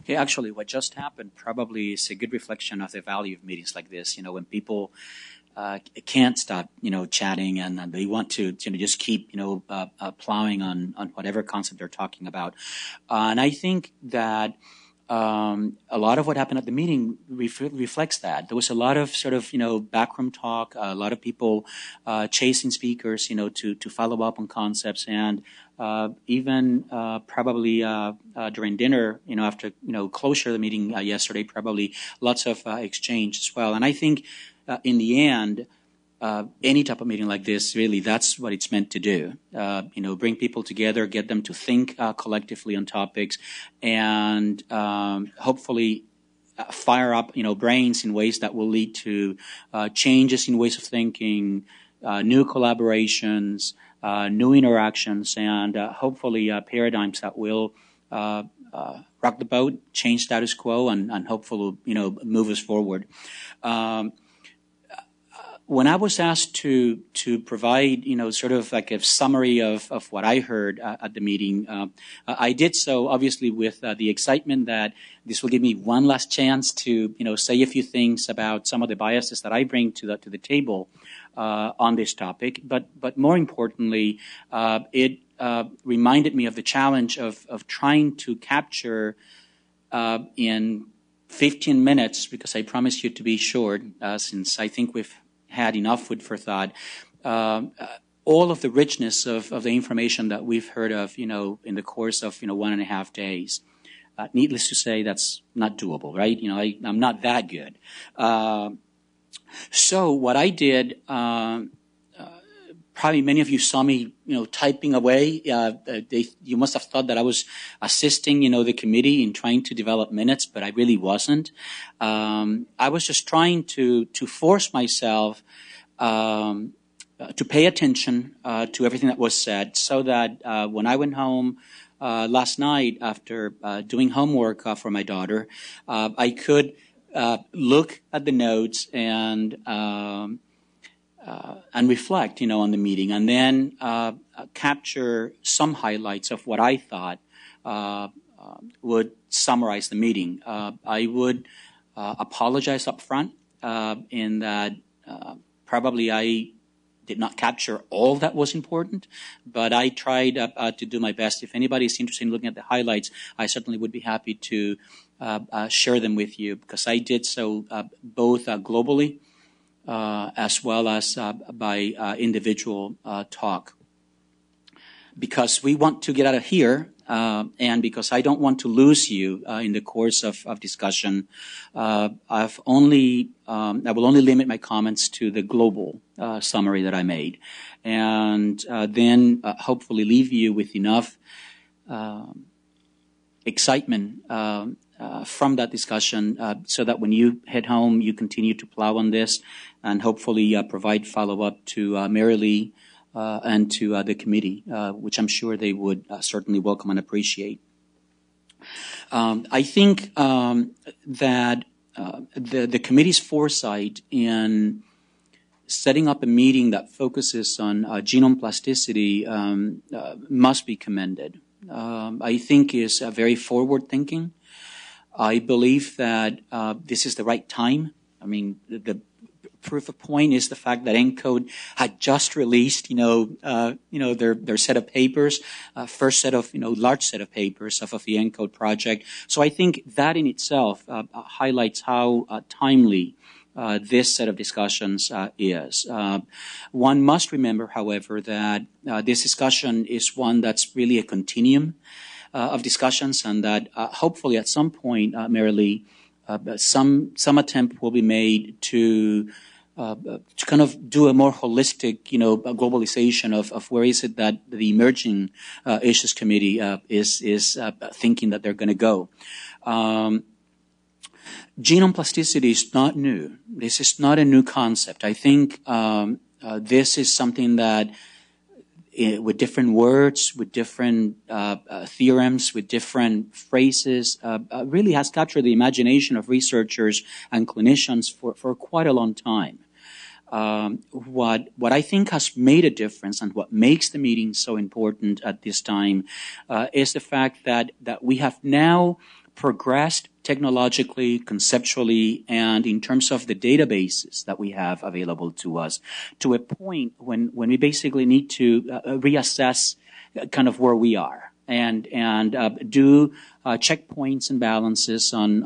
Okay, actually, what just happened probably is a good reflection of the value of meetings like this. When people can't stop, chatting, and they want to, just keep, plowing on whatever concept they're talking about. And I think that a lot of what happened at the meeting reflects that. There was a lot of sort of, backroom talk, a lot of people chasing speakers, to follow up on concepts, and even probably during dinner, after, closure of the meeting yesterday, probably lots of exchange as well. And I think in the end, any type of meeting like this, really, that's what it's meant to do. Bring people together, get them to think collectively on topics, and hopefully fire up, brains in ways that will lead to changes in ways of thinking, new collaborations, new interactions, and hopefully paradigms that will rock the boat, change status quo, and hopefully, move us forward. When I was asked to provide, sort of like a summary of what I heard at the meeting, I did so obviously with the excitement that this will give me one last chance to, say a few things about some of the biases that I bring to the table on this topic. But more importantly, it reminded me of the challenge of trying to capture in 15 minutes, because I promised you to be short, since I think we've had enough food for thought, all of the richness of the information that we've heard of, in the course of, 1.5 days. Needless to say, that's not doable, right? I'm not that good. So what I did, probably many of you saw me, typing away. You must have thought that I was assisting, the committee in trying to develop minutes, but I really wasn't. I was just trying to force myself to pay attention to everything that was said, so that when I went home last night after doing homework for my daughter, I could look at the notes and reflect, on the meeting, and then capture some highlights of what I thought would summarize the meeting. I would apologize up front in that probably I did not capture all that was important, but I tried to do my best. If anybody is interested in looking at the highlights, I certainly would be happy to share them with you, because I did so both globally as well as by individual talk. Because we want to get out of here, and because I don't want to lose you in the course of discussion, I will only limit my comments to the global summary that I made, and then hopefully leave you with enough excitement from that discussion, so that when you head home, you continue to plow on this, and hopefully provide follow-up to Mary Lee and to the committee, which I'm sure they would certainly welcome and appreciate. I think that the committee's foresight in setting up a meeting that focuses on genome plasticity must be commended. I think is very forward-thinking. I believe that this is the right time. I mean, the proof of point is the fact that ENCODE had just released, their set of papers, first set of, large set of papers of the ENCODE project. So I think that in itself highlights how timely this set of discussions is. One must remember, however, that this discussion is one that's really a continuum of discussions, and that hopefully at some point, Mary Lee, some attempt will be made to kind of do a more holistic, globalization of where is it that the Emerging Issues Committee is thinking that they're going to go. Genome plasticity is not new. This is not a new concept. I think this is something that, with different words, with different theorems, with different phrases, really has captured the imagination of researchers and clinicians for quite a long time. What I think has made a difference, and what makes the meeting so important at this time, is the fact that we have now progressed technologically, conceptually, and in terms of the databases that we have available to us, to a point when we basically need to reassess kind of where we are and do checkpoints and balances on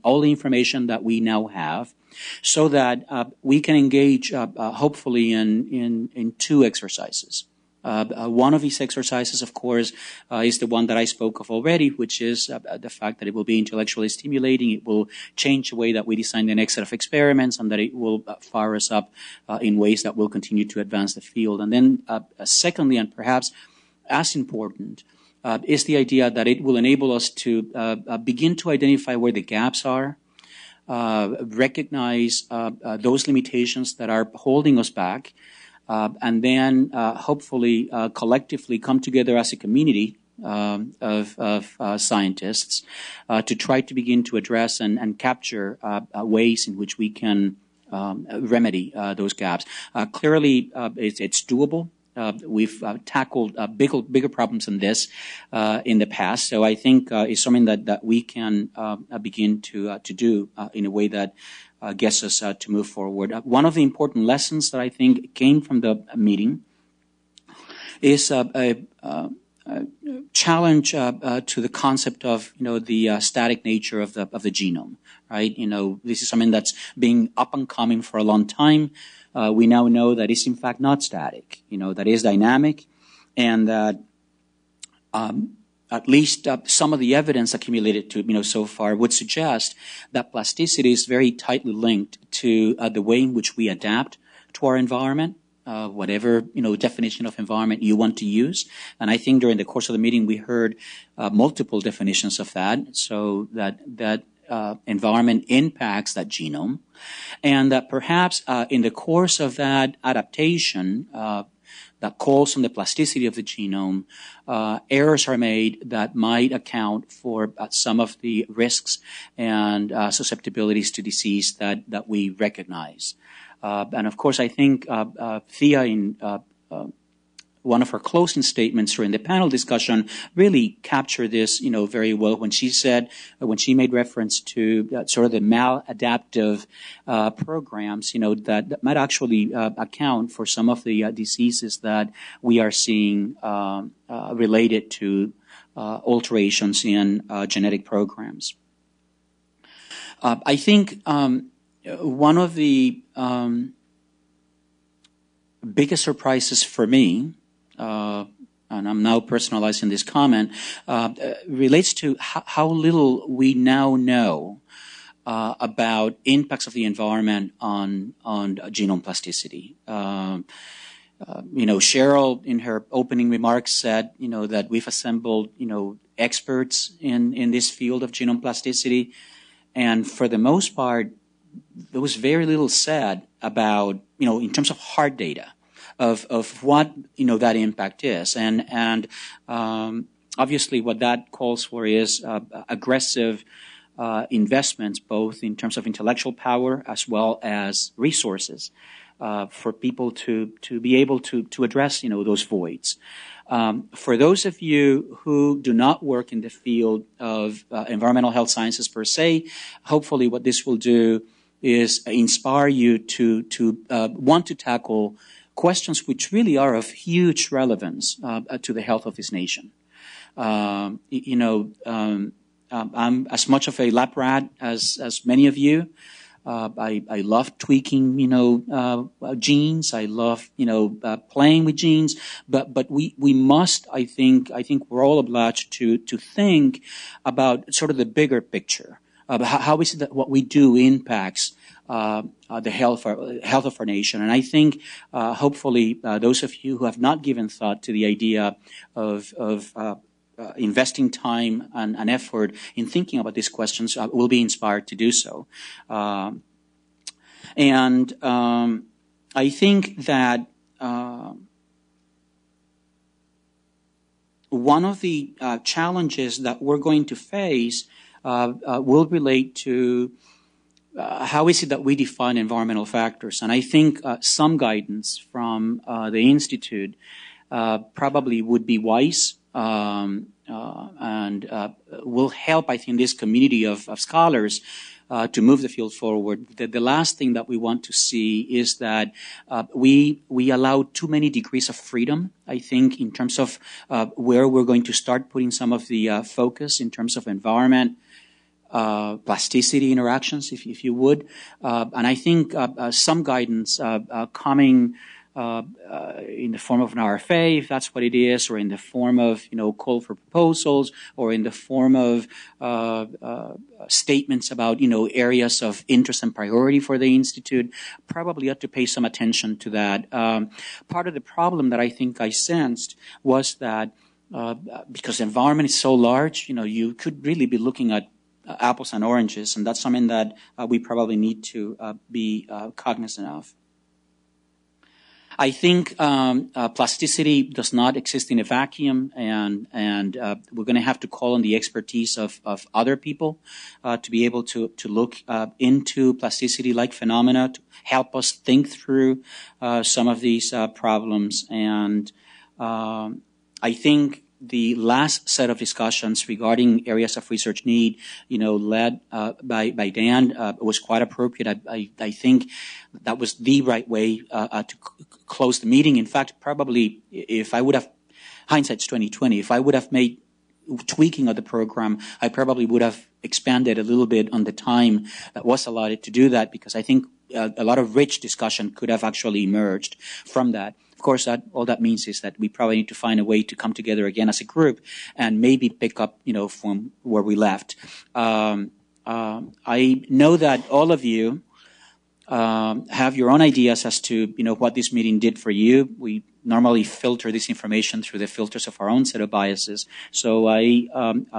all the information that we now have, so that we can engage hopefully in two exercises. One of these exercises, of course, is the one that I spoke of already, which is the fact that it will be intellectually stimulating. It will change the way that we design the next set of experiments, and that it will fire us up in ways that will continue to advance the field. And then secondly, and perhaps as important, is the idea that it will enable us to begin to identify where the gaps are, recognize those limitations that are holding us back, and then hopefully collectively come together as a community of scientists to try to begin to address and capture ways in which we can remedy those gaps. Clearly, it's doable. We've tackled bigger problems than this in the past, so I think it's something that we can begin to do in a way that gets us to move forward. One of the important lessons that I think came from the meeting is a challenge to the concept of the static nature of the genome. Right? This is something that's been up and coming for a long time. We now know that it's in fact not static. That is dynamic, and that at least some of the evidence accumulated so far would suggest that plasticity is very tightly linked to the way in which we adapt to our environment, whatever definition of environment you want to use. And I think during the course of the meeting we heard multiple definitions of that, so that environment impacts that genome, and that perhaps in the course of that adaptation that calls on the plasticity of the genome, errors are made that might account for some of the risks and susceptibilities to disease that we recognize. And of course, I think Thea, in one of her closing statements during the panel discussion, really captured this, very well when she made reference to sort of the maladaptive programs, that might actually account for some of the diseases that we are seeing related to alterations in genetic programs. I think one of the biggest surprises for me, and I'm now personalizing this comment, relates to how little we now know about impacts of the environment on genome plasticity. Cheryl, in her opening remarks, said, that we've assembled, experts in this field of genome plasticity, and for the most part, there was very little said about, in terms of hard data, of what that impact is, and obviously what that calls for is aggressive investments, both in terms of intellectual power as well as resources, for people to be able to address those voids. For those of you who do not work in the field of environmental health sciences per se, hopefully what this will do is inspire you to want to tackle questions which really are of huge relevance to the health of this nation. I'm as much of a lab rat as many of you. I love tweaking, genes. I love, playing with genes. But we must, I think we're all obliged to think about sort of the bigger picture. How is it that what we do impacts the health of our nation? And I think, hopefully, those of you who have not given thought to the idea of investing time and effort in thinking about these questions will be inspired to do so. And I think that one of the challenges that we're going to face will relate to how is it that we define environmental factors. And I think some guidance from the Institute probably would be wise. will help, I think, this community of scholars to move the field forward. The last thing that we want to see is that we allow too many degrees of freedom, I think, in terms of where we're going to start putting some of the focus in terms of environment, plasticity interactions, if you would. And I think some guidance coming in the form of an RFA, if that's what it is, or in the form of, call for proposals, or in the form of statements about, areas of interest and priority for the Institute, probably ought to pay some attention to that. Part of the problem that I think I sensed was that because the environment is so large, you could really be looking at apples and oranges, and that's something that we probably need to be cognizant of. I think plasticity does not exist in a vacuum, and we're going to have to call on the expertise of other people to be able to look into plasticity-like phenomena, to help us think through some of these problems. And I think the last set of discussions regarding areas of research need, led by Dan, was quite appropriate. I think that was the right way to close the meeting. In fact, probably if I would have, hindsight's 2020, if I would have made tweaking of the program, I probably would have expanded a little bit on the time that was allotted to do that, because I think a lot of rich discussion could have actually emerged from that. Of course, all that means is that we probably need to find a way to come together again as a group and maybe pick up, from where we left. I know that all of you have your own ideas as to, what this meeting did for you. We normally filter this information through the filters of our own set of biases. So I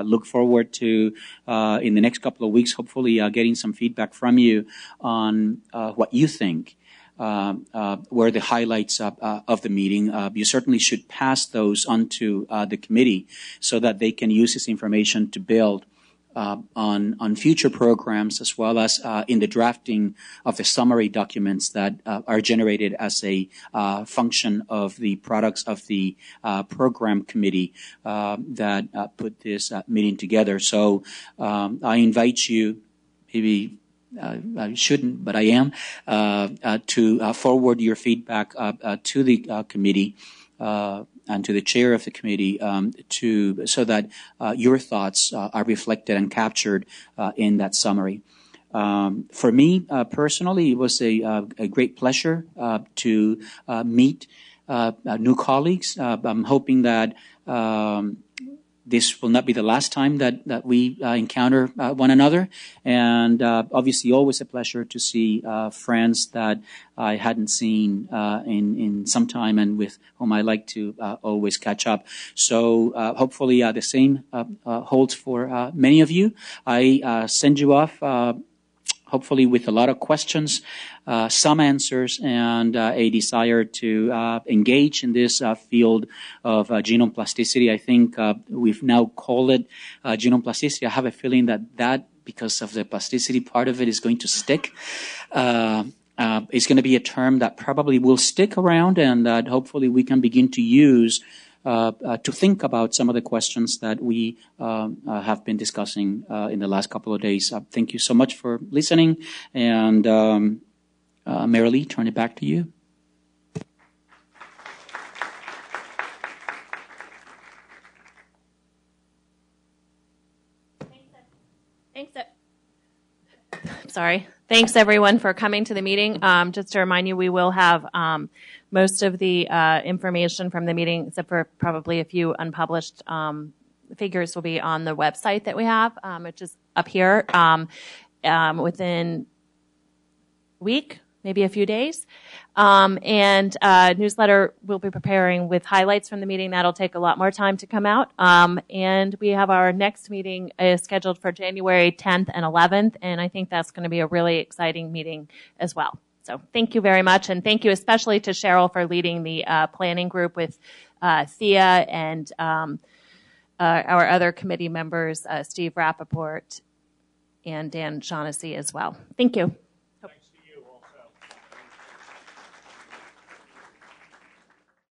look forward to, in the next couple of weeks, hopefully getting some feedback from you on what you think were the highlights of the meeting. You certainly should pass those on to the committee so that they can use this information to build on future programs, as well as in the drafting of the summary documents that are generated as a function of the products of the program committee that put this meeting together. So I invite you, maybe I shouldn't, but I am, to forward your feedback to the committee and to the chair of the committee so that your thoughts are reflected and captured in that summary. For me personally, it was a great pleasure to meet new colleagues. I'm hoping that this will not be the last time that we encounter one another. And obviously always a pleasure to see friends that I hadn't seen in some time and with whom I like to always catch up. So hopefully the same holds for many of you. I send you off hopefully with a lot of questions, some answers, and a desire to engage in this field of genome plasticity. I think we've now called it genome plasticity. I have a feeling that because of the plasticity part of it, is going to stick. It's going to be a term that probably will stick around, and that hopefully we can begin to use to think about some of the questions that we have been discussing in the last couple of days. Thank you so much for listening, and Marilee, turn it back to you. Thanks, everyone, for coming to the meeting. Just to remind you, we will have most of the information from the meeting, except for probably a few unpublished figures, will be on the website that we have, which is up here, within a week, maybe a few days. And newsletter we'll be preparing with highlights from the meeting. That'll take a lot more time to come out. And we have our next meeting is scheduled for January 10th and 11th. And I think that's going to be a really exciting meeting as well. So thank you very much. And thank you especially to Cheryl for leading the planning group with Thea and our other committee members, Steve Rappaport and Dan Shaughnessy as well. Thank you.